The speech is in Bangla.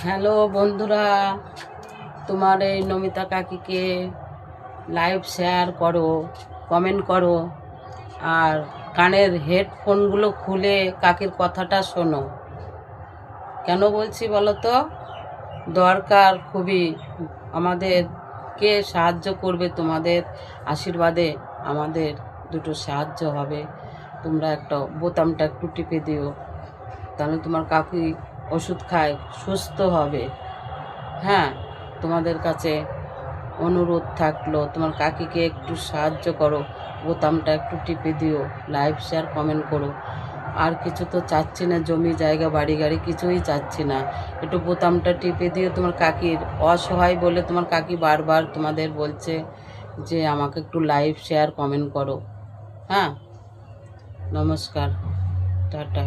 হ্যালো বন্ধুরা, তোমার এই নমিতা কাকিকে লাইভ শেয়ার করো, কমেন্ট করো, আর কানের হেডফোনগুলো খুলে কাকির কথাটা শোনো। কেন বলছি বলো তো? দরকার খুবই। আমাদের কে সাহায্য করবে? তোমাদের আশীর্বাদে আমাদের দুটো সাহায্য হবে। তোমরা একটা বোতামটা একটু টিপে দিও, তাহলে তোমার কাকি ওষুধ খায়, সুস্থ হবে। হ্যাঁ, তোমাদের কাছে অনুরোধ থাকলো, তোমার কাকিকে একটু সাহায্য করো, বোতামটা একটু টিপে দিও, লাইভ শেয়ার কমেন্ট করো। আর কিছু তো চাচ্ছি না, জমি জায়গা বাড়ি গাড়ি কিছুই চাচ্ছি না। একটু বোতামটা টিপে দিও। তোমার কাকির অসহায় বলে তোমার কাকি বারবার তোমাদের বলছে যে আমাকে একটু লাইভ শেয়ার কমেন্ট করো। হ্যাঁ, নমস্কার, টাটা।